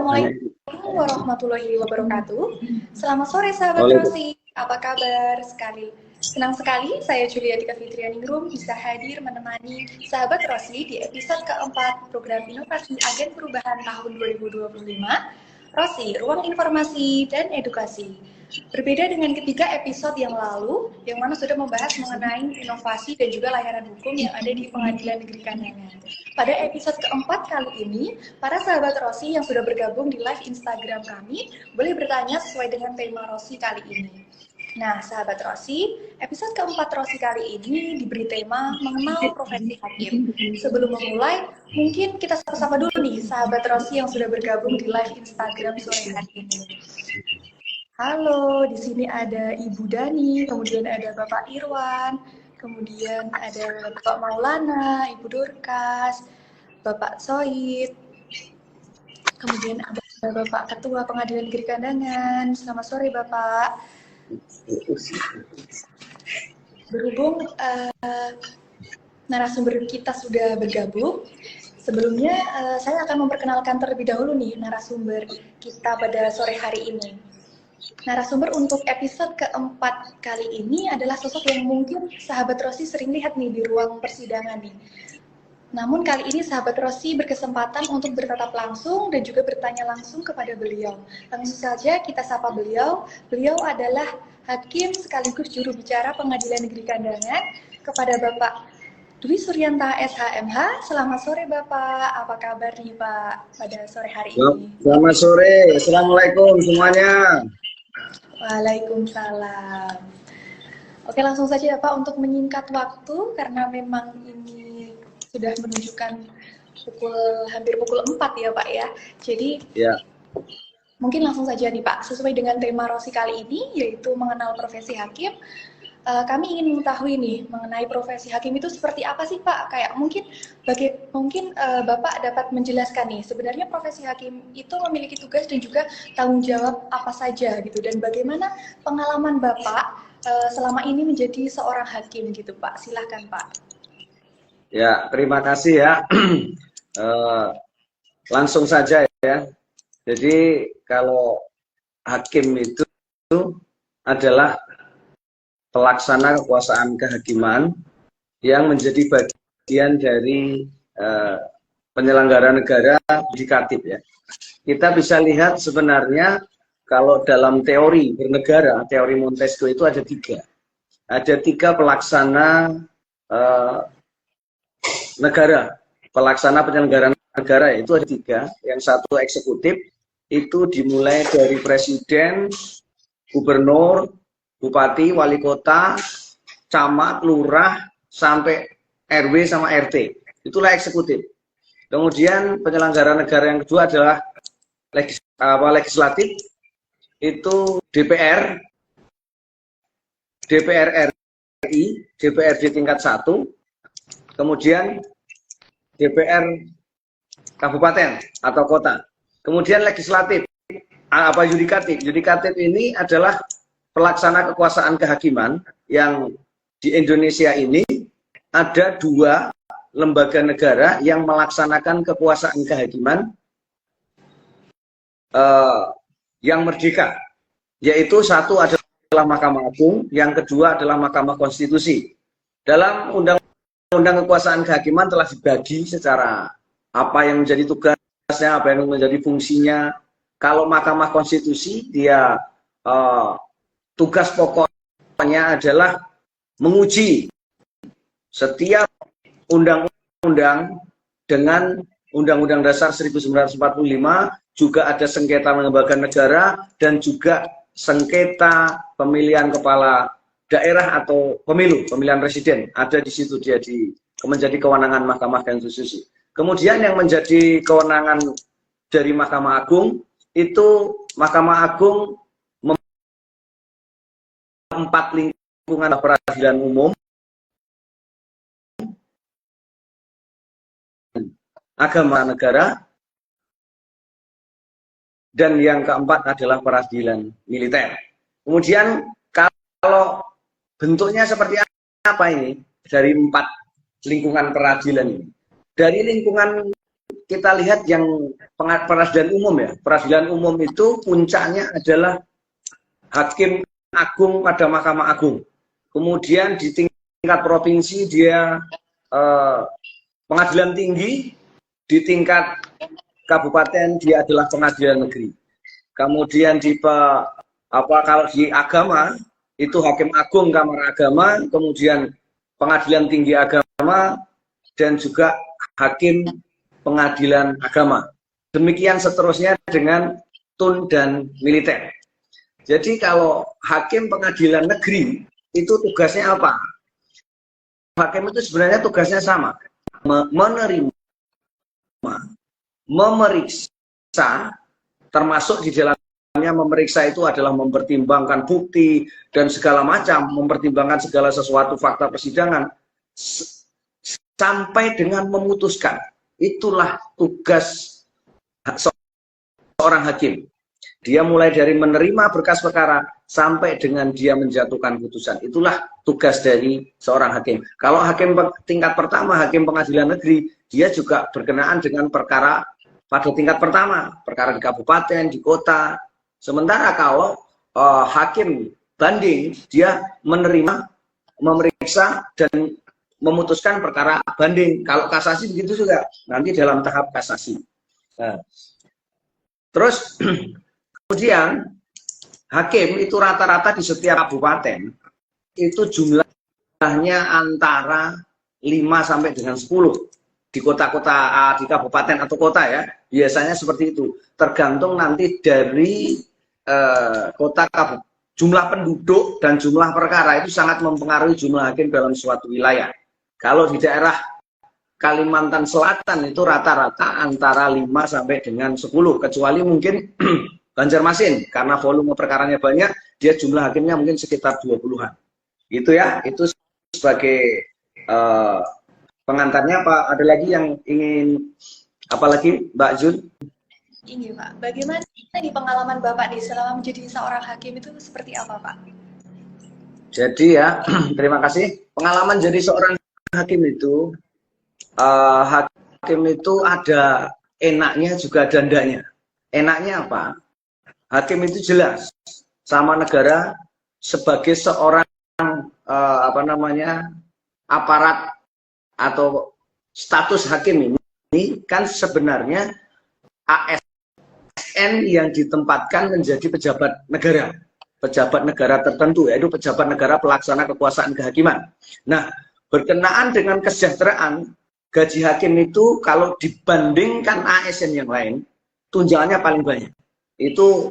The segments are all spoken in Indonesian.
Assalamualaikum warahmatullahi wabarakatuh. Selamat sore sahabat Rosi, apa kabar sekali? Senang sekali saya Julia Dika Fitrianingrum bisa hadir menemani sahabat Rosi di episode keempat program inovasi agen perubahan tahun 2025, Rosi, Ruang Informasi dan Edukasi. Berbeda dengan ketiga episode yang lalu, yang mana sudah membahas mengenai inovasi dan juga layanan hukum yang ada di Pengadilan Negeri Kandangan. Pada episode keempat kali ini, para sahabat Rosi yang sudah bergabung di live Instagram kami, boleh bertanya sesuai dengan tema Rosi kali ini. Nah, sahabat Rosi, episode keempat Rosi kali ini diberi tema mengenal profesi hakim. Sebelum memulai, mungkin kita sapa-sapa dulu nih, sahabat Rosi yang sudah bergabung di live Instagram sore hari ini. Halo, di sini ada Ibu Dani, kemudian ada Bapak Irwan, kemudian ada Bapak Maulana, Ibu Dorcas, Bapak Soid, kemudian ada Bapak Ketua Pengadilan Negeri Kandangan. Selamat sore, Bapak. Berhubung narasumber kita sudah bergabung, sebelumnya saya akan memperkenalkan terlebih dahulu nih narasumber kita pada sore hari ini. Narasumber untuk episode keempat kali ini adalah sosok yang mungkin sahabat Rosi sering lihat nih di ruang persidangan nih. Namun kali ini sahabat Rosi berkesempatan untuk bertatap langsung dan juga bertanya langsung kepada beliau. Langsung saja kita sapa beliau. Beliau adalah Hakim sekaligus juru bicara Pengadilan Negeri Kandangan kepada Bapak Dwi Suryanta SHMH. Selamat sore Bapak, apa kabar nih Pak pada sore hari ini? Selamat sore, Assalamualaikum semuanya. Waalaikumsalam. Oke, langsung saja ya Pak untuk menyingkat waktu karena memang ini sudah menunjukkan hampir pukul 4 ya Pak ya. Jadi ya, mungkin langsung saja nih Pak, sesuai dengan tema Rosi kali ini yaitu mengenal profesi hakim. Kami ingin mengetahui nih mengenai profesi hakim itu seperti apa sih Pak? Kayak mungkin Bapak dapat menjelaskan nih sebenarnya profesi hakim itu memiliki tugas dan juga tanggung jawab apa saja gitu, dan bagaimana pengalaman Bapak selama ini menjadi seorang hakim gitu Pak. Silahkan Pak. Ya, terima kasih ya. Langsung saja ya. Jadi kalau hakim itu adalah pelaksana kekuasaan kehakiman yang menjadi bagian dari penyelenggara negara yudikatif ya. Kita bisa lihat sebenarnya kalau dalam teori bernegara, teori Montesquieu itu ada tiga. Ada tiga pelaksana negara, pelaksana penyelenggara negara itu ada tiga. Yang satu eksekutif, itu dimulai dari presiden, gubernur, bupati, wali kota, camat, lurah, sampai RW sama RT. Itulah eksekutif. Kemudian penyelenggara negara yang kedua adalah legislatif, itu DPR, DPR RI, DPRD tingkat 1, kemudian DPR kabupaten atau kota. Kemudian legislatif, yudikatif. Yudikatif ini adalah pelaksana kekuasaan kehakiman yang di Indonesia ini ada dua lembaga negara yang melaksanakan kekuasaan kehakiman yang merdeka, yaitu satu adalah Mahkamah Agung, yang kedua adalah Mahkamah Konstitusi. Dalam Undang-Undang Kekuasaan Kehakiman telah dibagi secara apa yang menjadi tugasnya, apa yang menjadi fungsinya. Kalau Mahkamah Konstitusi dia tugas pokoknya adalah menguji setiap undang-undang dengan Undang-Undang Dasar 1945, juga ada sengketa lembaga negara dan juga sengketa pemilihan kepala daerah atau pemilihan presiden. Ada di situ dia menjadi kewenangan Mahkamah Konstitusi. Kemudian yang menjadi kewenangan dari Mahkamah Agung itu Mahkamah Agung 4 lingkungan peradilan umum, agama negara, dan yang keempat adalah peradilan militer. Kemudian kalau bentuknya seperti apa ini dari 4 lingkungan peradilan ini? Dari lingkungan kita lihat yang peradilan umum ya. Peradilan umum itu puncaknya adalah Hakim Agung pada Mahkamah Agung. Kemudian di tingkat provinsi dia pengadilan tinggi, di tingkat kabupaten dia adalah pengadilan negeri. Kemudian kalau di agama itu Hakim Agung Kamar Agama, kemudian pengadilan tinggi agama, dan juga Hakim Pengadilan Agama. Demikian seterusnya dengan tun dan militer. Jadi kalau Hakim Pengadilan Negeri itu tugasnya apa? Hakim itu sebenarnya tugasnya sama, menerima, memeriksa, termasuk di dalamnya memeriksa itu adalah mempertimbangkan bukti dan segala macam, mempertimbangkan segala sesuatu fakta persidangan sampai dengan memutuskan. Itulah tugas seorang hakim. Dia mulai dari menerima berkas perkara sampai dengan dia menjatuhkan putusan. Itulah tugas dari seorang hakim. Kalau hakim tingkat pertama, hakim pengadilan negeri, dia juga berkenaan dengan perkara pada tingkat pertama, perkara di kabupaten, di kota. Sementara kalau hakim banding, dia menerima, memeriksa, dan memutuskan perkara banding. Kalau kasasi begitu juga, nanti dalam tahap kasasi. Nah, terus kemudian hakim itu rata-rata di setiap kabupaten itu jumlahnya antara 5 sampai dengan 10 di kota-kota, di kabupaten atau kota ya, biasanya seperti itu. Tergantung nanti dari kota, jumlah penduduk dan jumlah perkara itu sangat mempengaruhi jumlah hakim dalam suatu wilayah. Kalau di daerah Kalimantan Selatan itu rata-rata antara 5 sampai dengan 10, kecuali mungkin Banjarmasin, karena volume perkaranya banyak, dia jumlah hakimnya mungkin sekitar 20-an. Gitu ya, itu sebagai pengantarnya. Pak, ada lagi yang ingin, apalagi Mbak Jun? Ini Pak, bagaimana nih pengalaman Bapak nih selama menjadi seorang hakim itu seperti apa Pak? Jadi ya, terima kasih. Pengalaman jadi seorang hakim itu, hakim itu ada enaknya juga ada endaknya. Enaknya apa? Hakim itu jelas sama negara sebagai seorang aparat atau status hakim ini kan sebenarnya ASN yang ditempatkan menjadi pejabat negara tertentu, yaitu pejabat negara pelaksana kekuasaan kehakiman. Nah, berkenaan dengan kesejahteraan, gaji hakim itu kalau dibandingkan ASN yang lain, tunjangannya paling banyak. Itu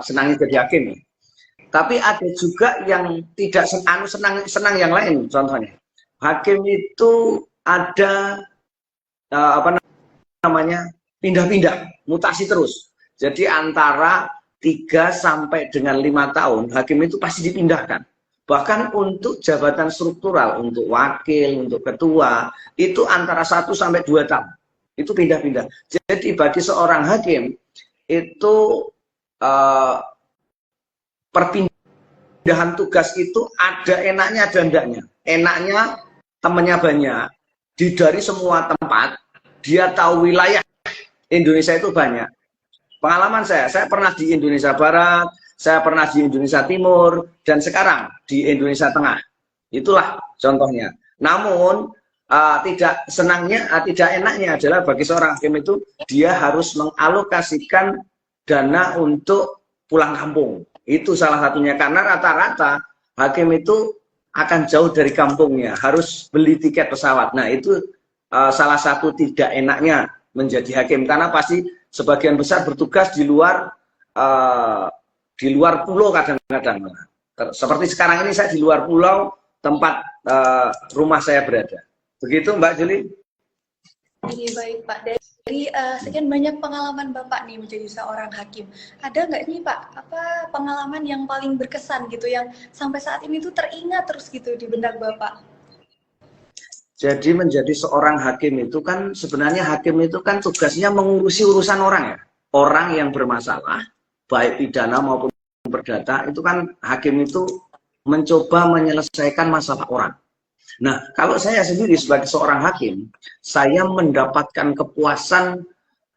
senangnya jadi hakim. Tapi ada juga yang tidak senang yang lain. Contohnya, hakim itu ada pindah-pindah, mutasi terus. Jadi antara 3 sampai dengan 5 tahun, hakim itu pasti dipindahkan. Bahkan untuk jabatan struktural, untuk wakil, untuk ketua, itu antara 1 sampai 2 tahun. Itu pindah-pindah. Jadi bagi seorang hakim, itu perpindahan tugas itu ada enaknya ada enggaknya. Enaknya temannya banyak, dari semua tempat, dia tahu wilayah Indonesia itu banyak. Pengalaman saya pernah di Indonesia Barat, saya pernah di Indonesia Timur, dan sekarang di Indonesia Tengah. Itulah contohnya. Namun tidak enaknya adalah bagi seorang hakim itu dia harus mengalokasikan dana untuk pulang kampung. Itu salah satunya, karena rata-rata hakim itu akan jauh dari kampungnya, harus beli tiket pesawat. Nah, itu salah satu tidak enaknya menjadi hakim, karena pasti sebagian besar bertugas di luar pulau kadang-kadang. Seperti sekarang ini saya di luar pulau tempat rumah saya berada. Begitu Mbak Juli. Ini baik Pak. Dari sekian banyak pengalaman Bapak nih menjadi seorang hakim, ada nggak nih Pak, pengalaman yang paling berkesan gitu, yang sampai saat ini tuh teringat terus gitu di benak Bapak? Jadi menjadi seorang hakim itu kan, sebenarnya hakim itu kan tugasnya mengurusi urusan orang ya. Orang yang bermasalah, baik pidana maupun perdata, itu kan hakim itu mencoba menyelesaikan masalah orang. Nah, kalau saya sendiri sebagai seorang hakim, saya mendapatkan kepuasan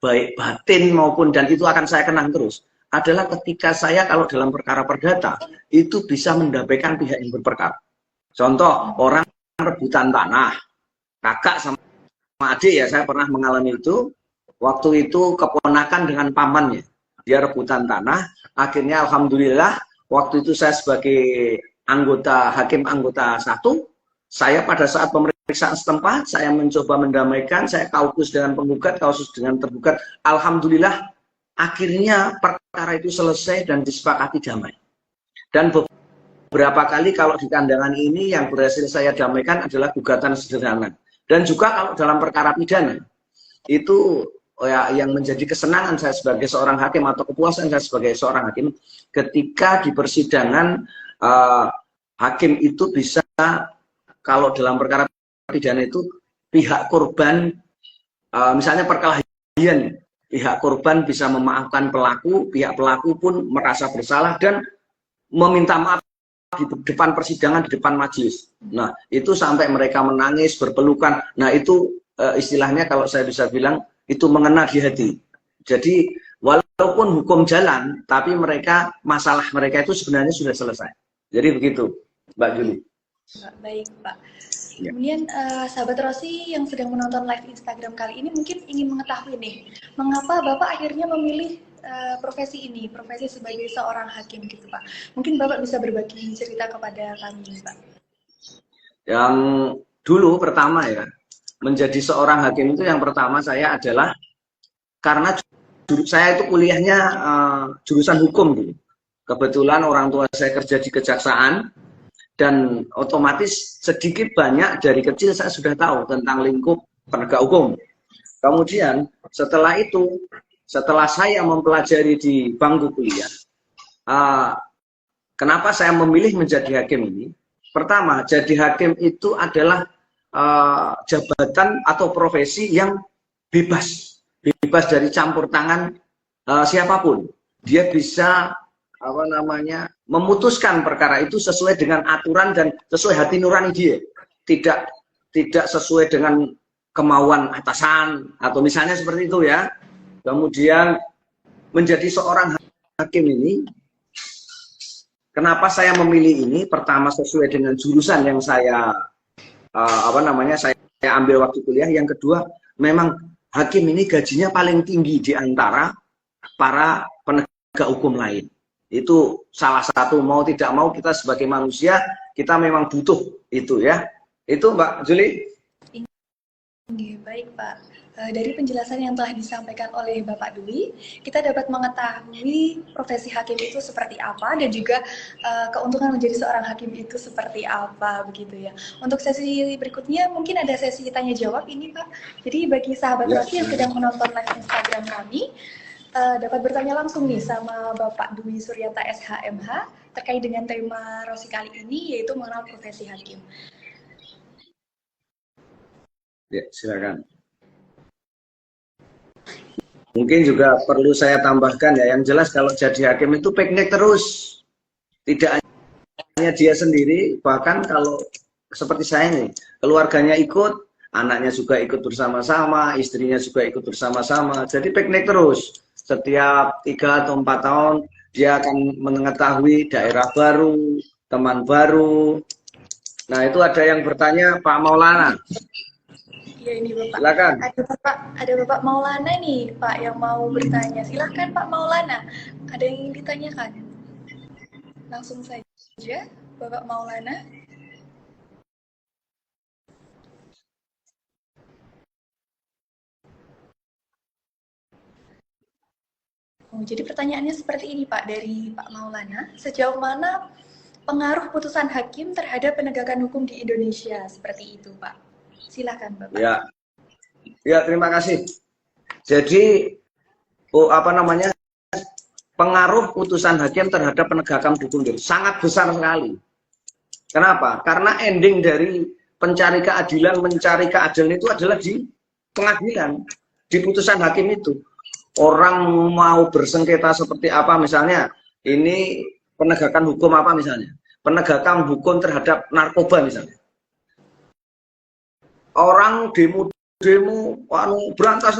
baik batin maupun, dan itu akan saya kenang terus, adalah ketika saya kalau dalam perkara perdata itu bisa mendamaikan pihak yang berperkara. Contoh, orang rebutan tanah, kakak sama adik ya, saya pernah mengalami itu. Waktu itu keponakan dengan pamannya, dia rebutan tanah, akhirnya alhamdulillah waktu itu saya sebagai anggota hakim anggota 1, saya pada saat pemeriksaan setempat, saya mencoba mendamaikan, saya kaukus dengan penggugat, kaukus dengan tergugat, alhamdulillah akhirnya perkara itu selesai dan disepakati damai. Dan beberapa kali kalau di kandangan ini yang berhasil saya damaikan adalah gugatan sederhana. Dan juga kalau dalam perkara pidana, itu ya, yang menjadi kesenangan saya sebagai seorang hakim atau kepuasan saya sebagai seorang hakim, ketika di persidangan hakim itu bisa, kalau dalam perkara pidana itu pihak korban, misalnya perkelahian, pihak korban bisa memaafkan pelaku, pihak pelaku pun merasa bersalah dan meminta maaf di depan persidangan, di depan majelis. Nah, itu sampai mereka menangis, berpelukan. Nah, itu istilahnya kalau saya bisa bilang, itu mengena di hati. Jadi, walaupun hukum jalan, tapi masalah mereka itu sebenarnya sudah selesai. Jadi begitu, Mbak Juli. Baik, Pak. Kemudian sahabat Rosi yang sedang menonton live Instagram kali ini mungkin ingin mengetahui nih, mengapa Bapak akhirnya memilih profesi ini, profesi sebagai seorang hakim gitu, Pak. Mungkin Bapak bisa berbagi cerita kepada kami, Pak. Yang dulu pertama ya, menjadi seorang hakim itu yang pertama saya adalah karena saya itu kuliahnya jurusan hukum dulu. Kebetulan orang tua saya kerja di kejaksaan, dan otomatis sedikit banyak dari kecil saya sudah tahu tentang lingkup penegak hukum. Kemudian setelah itu, setelah saya mempelajari di bangku kuliah, kenapa saya memilih menjadi hakim ini? Pertama, jadi hakim itu adalah jabatan atau profesi yang bebas dari campur tangan siapapun. Dia bisa memutuskan perkara itu sesuai dengan aturan dan sesuai hati nurani dia, tidak sesuai dengan kemauan atasan atau misalnya seperti itu ya. Kemudian menjadi seorang hakim ini, kenapa saya memilih ini? Pertama, sesuai dengan jurusan yang saya saya ambil waktu kuliah. Yang kedua, memang hakim ini gajinya paling tinggi di antara para penegak hukum lain. Itu salah satu, mau tidak mau kita sebagai manusia, kita memang butuh itu ya. Itu Mbak Juli. Baik, Pak. Dari penjelasan yang telah disampaikan oleh Bapak Dwi, kita dapat mengetahui profesi hakim itu seperti apa dan juga keuntungan menjadi seorang hakim itu seperti apa, begitu ya. Untuk sesi berikutnya mungkin ada sesi tanya jawab ini, Pak. Jadi bagi sahabat Rosi yang sedang menonton live Instagram kami, dapat bertanya langsung nih sama Bapak Dwi Suryanta SHMH terkait dengan tema Rosi kali ini, yaitu mengenal profesi hakim. Ya, silakan. Mungkin juga perlu saya tambahkan ya, yang jelas kalau jadi hakim itu piknik terus. Tidak hanya dia sendiri, bahkan kalau seperti saya nih, keluarganya ikut, anaknya juga ikut bersama-sama, istrinya juga ikut bersama-sama. Jadi piknik terus. Setiap 3 atau 4 tahun dia akan mengetahui daerah baru, teman baru. Nah, itu ada yang bertanya, Pak Maulana. Ya, ini Bapak. Silakan. Ada Bapak Maulana nih, Pak, yang mau bertanya. Silakan Pak Maulana. Ada yang ingin ditanyakan? Langsung saja, Bapak Maulana. Jadi pertanyaannya seperti ini, Pak, dari Pak Maulana. Sejauh mana pengaruh putusan hakim terhadap penegakan hukum di Indonesia? Seperti itu, Pak. Silakan, Bapak. Ya, terima kasih. Jadi, pengaruh putusan hakim terhadap penegakan hukum itu sangat besar sekali. Kenapa? Karena ending dari pencari keadilan, mencari keadilan itu adalah di pengadilan, di putusan hakim itu. Orang mau bersengketa seperti apa, misalnya, ini penegakan hukum apa misalnya? Penegakan hukum terhadap narkoba misalnya. orang demo berantas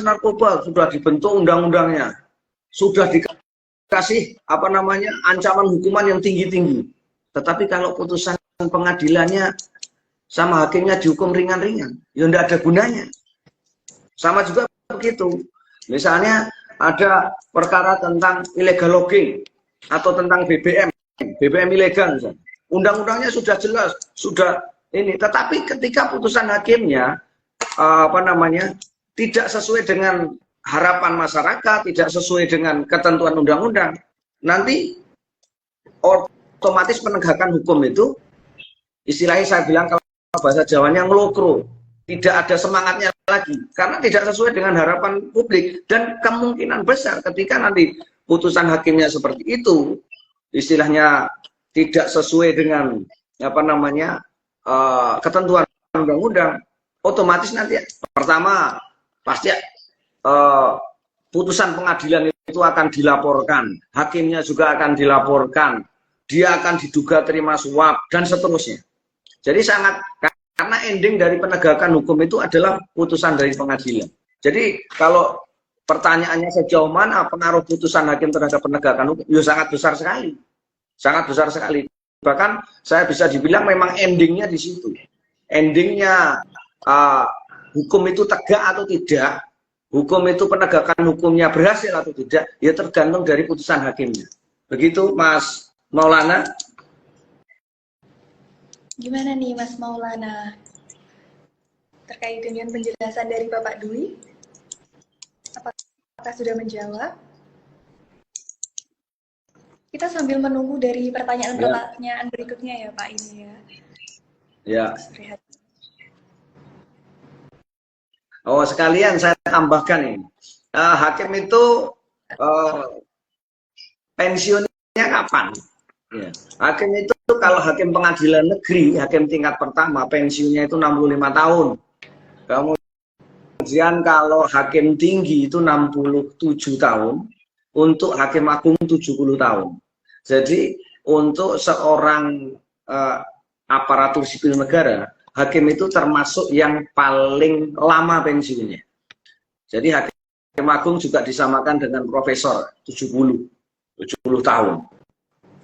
narkoba sudah dibentuk undang-undangnya, sudah dikasih ancaman hukuman yang tinggi-tinggi. Tetapi kalau putusan pengadilannya sama hakimnya dihukum ringan-ringan, ya tidak ada gunanya. Sama juga begitu. Misalnya ada perkara tentang illegal logging atau tentang BBM ilegal misalnya. Undang-undangnya sudah jelas, sudah ini. Tetapi ketika putusan hakimnya tidak sesuai dengan harapan masyarakat, tidak sesuai dengan ketentuan undang-undang, nanti otomatis penegakan hukum itu, istilahnya saya bilang kalau bahasa Jawanya ngelokro, tidak ada semangatnya lagi karena tidak sesuai dengan harapan publik. Dan kemungkinan besar ketika nanti putusan hakimnya seperti itu, istilahnya tidak sesuai dengan ketentuan undang-undang, otomatis nanti pertama pasti putusan pengadilan itu akan dilaporkan, hakimnya juga akan dilaporkan, dia akan diduga terima suap dan seterusnya. Jadi karena ending dari penegakan hukum itu adalah putusan dari pengadilan. Jadi kalau pertanyaannya sejauh mana pengaruh putusan hakim terhadap penegakan hukum, ya sangat besar sekali. Sangat besar sekali. Bahkan saya bisa dibilang memang endingnya di situ. Endingnya hukum itu tegak atau tidak, hukum itu penegakan hukumnya berhasil atau tidak, ya tergantung dari putusan hakimnya. Begitu Mas Maulana. Gimana nih Mas Maulana terkait dengan penjelasan dari Bapak Dwi? Apakah sudah menjawab? Kita sambil menunggu dari pertanyaan-pertanyaan berikutnya ya Pak ini ya. Ya. Oh, sekalian saya tambahkan ini. Hakim itu pensiunnya kapan? Ya. Hakim itu kalau hakim pengadilan negeri, hakim tingkat pertama, pensiunnya itu 65 tahun. Kemudian kalau hakim tinggi itu 67 tahun. Untuk hakim agung 70 tahun. Jadi untuk seorang aparatur sipil negara, hakim itu termasuk yang paling lama pensiunnya. Jadi hakim agung juga disamakan dengan profesor 70 tahun.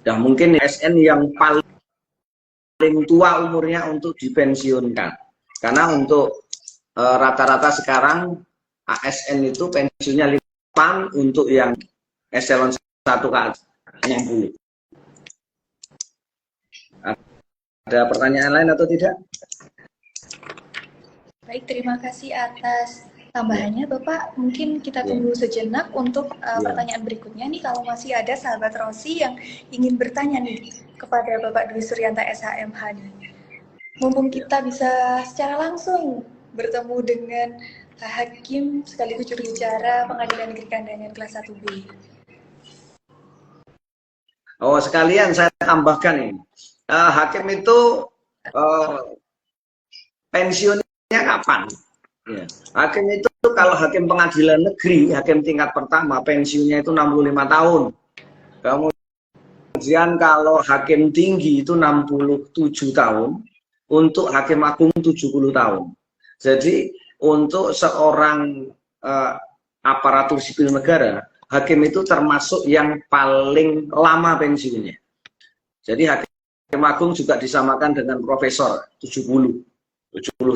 Dan mungkin ASN yang paling tua umurnya untuk dipensiunkan. Karena untuk rata-rata sekarang ASN itu pensiunnya 5 untuk yang eselon 1 ke 60. Ada pertanyaan lain atau tidak? Baik, terima kasih atas tambahannya Bapak. Mungkin kita tunggu sejenak untuk pertanyaan berikutnya nih, kalau masih ada sahabat Rosi yang ingin bertanya nih kepada Bapak Dwi Suryanta SHMH nih. Mumpung kita bisa secara langsung bertemu dengan Hakim sekaligus juru bicara Pengadilan Negeri Kandangan kelas 1B. Oh, sekalian saya tambahkan ini. Hakim itu pensiunnya kapan? Ya. Hakim itu kalau hakim pengadilan negeri, hakim tingkat pertama, pensiunnya itu 65 tahun. Kemudian kalau hakim tinggi itu 67 tahun. Untuk hakim agung 70 tahun. Jadi untuk seorang aparatur sipil negara, hakim itu termasuk yang paling lama pensiunnya. Jadi hakim agung juga disamakan dengan profesor 70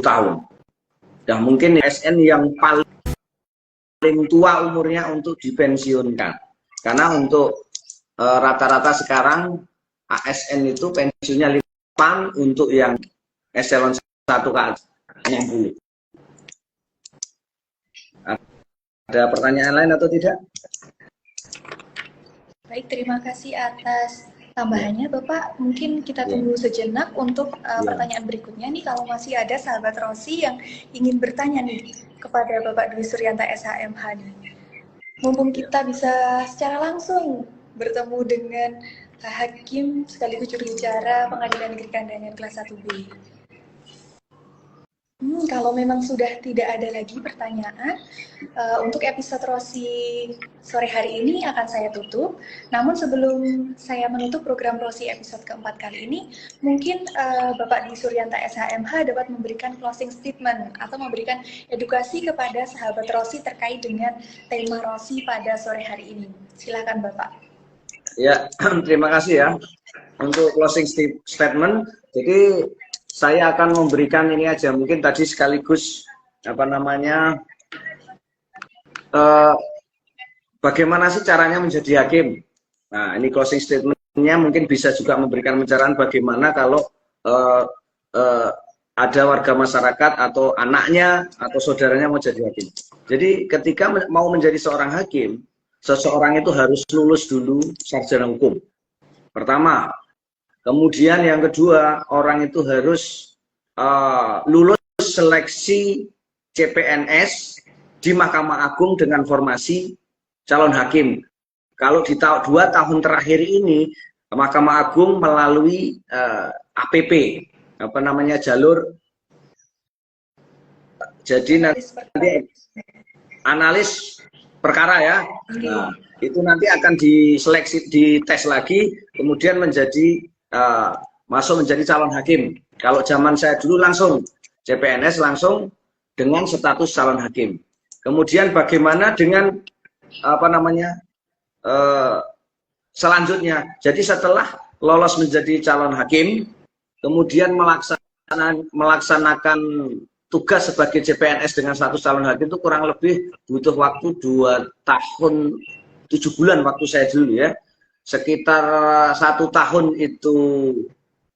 tahun. Dan mungkin ASN yang paling tua umurnya untuk dipensiunkan. Karena untuk rata-rata sekarang ASN itu pensiunnya 5 untuk yang eselon 1 ke 60. Ada pertanyaan lain atau tidak? Baik, terima kasih atas tambahannya Bapak. Mungkin kita tunggu sejenak untuk pertanyaan berikutnya nih, kalau masih ada sahabat Rosi yang ingin bertanya nih kepada Bapak Dwi Suryanta SHMH nih. Mumpung kita bisa secara langsung bertemu dengan Hakim sekaligus juru bicara Pengadilan Negeri Kandangan kelas 1B. Kalau memang sudah tidak ada lagi pertanyaan, untuk episode Rosi sore hari ini akan saya tutup. Namun sebelum saya menutup program Rosi episode keempat kali ini, mungkin Bapak Dwi Suryanta SHMH dapat memberikan closing statement atau memberikan edukasi kepada sahabat Rosi terkait dengan tema Rosi pada sore hari ini. Silakan Bapak. Ya, terima kasih ya untuk closing statement. Jadi saya akan memberikan ini aja, mungkin tadi sekaligus bagaimana sih caranya menjadi hakim. Nah, ini closing statementnya mungkin bisa juga memberikan pencerahan bagaimana kalau ada warga masyarakat atau anaknya atau saudaranya mau jadi hakim. Jadi ketika mau menjadi seorang hakim, seseorang itu harus lulus dulu sarjana hukum. Pertama. Kemudian yang kedua, orang itu harus lulus seleksi CPNS di Mahkamah Agung dengan formasi calon hakim. Kalau di 2 tahun terakhir ini, Mahkamah Agung melalui APP, jalur. Jadi nanti analis perkara ya. Nah, itu nanti akan diseleksi, dites lagi, kemudian menjadi masuk menjadi calon hakim. Kalau zaman saya dulu langsung CPNS langsung dengan status calon hakim. Kemudian bagaimana dengan selanjutnya? Jadi setelah lolos menjadi calon hakim, kemudian melaksanakan tugas sebagai CPNS dengan status calon hakim itu kurang lebih butuh waktu 2 tahun 7 bulan waktu saya dulu ya. Sekitar 1 tahun itu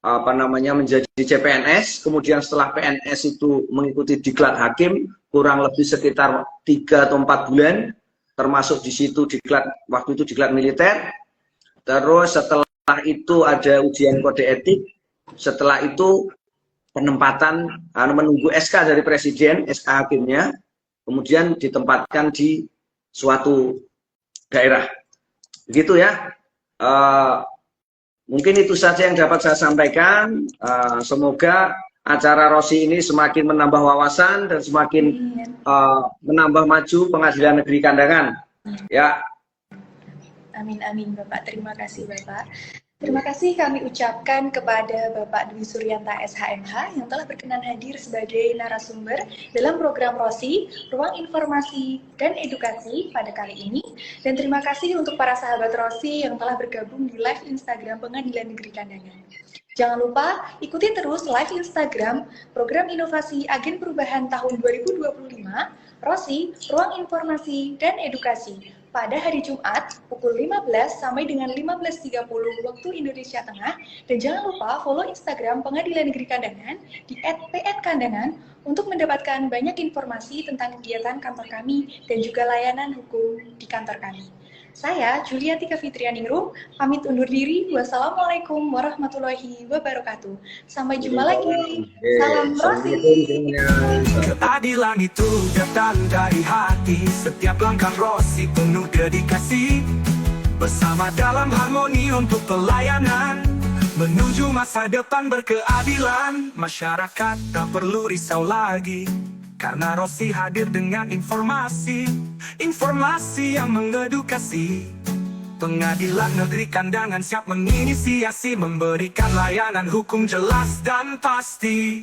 menjadi CPNS, kemudian setelah PNS itu mengikuti diklat hakim kurang lebih sekitar 3 atau 4 bulan, termasuk di situ waktu itu diklat militer. Terus setelah itu ada ujian kode etik, setelah itu penempatan menunggu SK dari presiden, SK hakimnya, kemudian ditempatkan di suatu daerah. Begitu ya. Mungkin itu saja yang dapat saya sampaikan. Semoga acara Rosi ini semakin menambah wawasan dan semakin menambah maju pengadilan negeri Kandangan. Ya. Amin amin Bapak. Terima kasih Bapak. Terima kasih kami ucapkan kepada Bapak Dwi Suryanta SHMH yang telah berkenan hadir sebagai narasumber dalam program Rosi, Ruang Informasi dan Edukasi pada kali ini. Dan terima kasih untuk para sahabat Rosi yang telah bergabung di live Instagram Pengadilan Negeri Kandangan. Jangan lupa ikuti terus live Instagram Program Inovasi Agen Perubahan tahun 2025, Rosi, Ruang Informasi dan Edukasi, pada hari Jumat pukul 15 sampai dengan 15.30 waktu Indonesia Tengah. Dan jangan lupa follow Instagram Pengadilan Negeri Kandangan di @pnkandangan untuk mendapatkan banyak informasi tentang kegiatan kantor kami dan juga layanan hukum di kantor kami. Saya, Juliati Kafitrianingrum, pamit undur diri. Wassalamualaikum warahmatullahi wabarakatuh. Sampai jumpa lagi. Salam Rosi. Keadilan itu datang dari hati. Setiap langkah Rosi penuh dedikasi. Bersama dalam harmoni untuk pelayanan. Menuju masa depan berkeadilan. Masyarakat tak perlu risau lagi. Karena Rosi hadir dengan informasi yang mengedukasi. Pengadilan Negeri Kandangan siap menginisiasi, memberikan layanan hukum jelas dan pasti.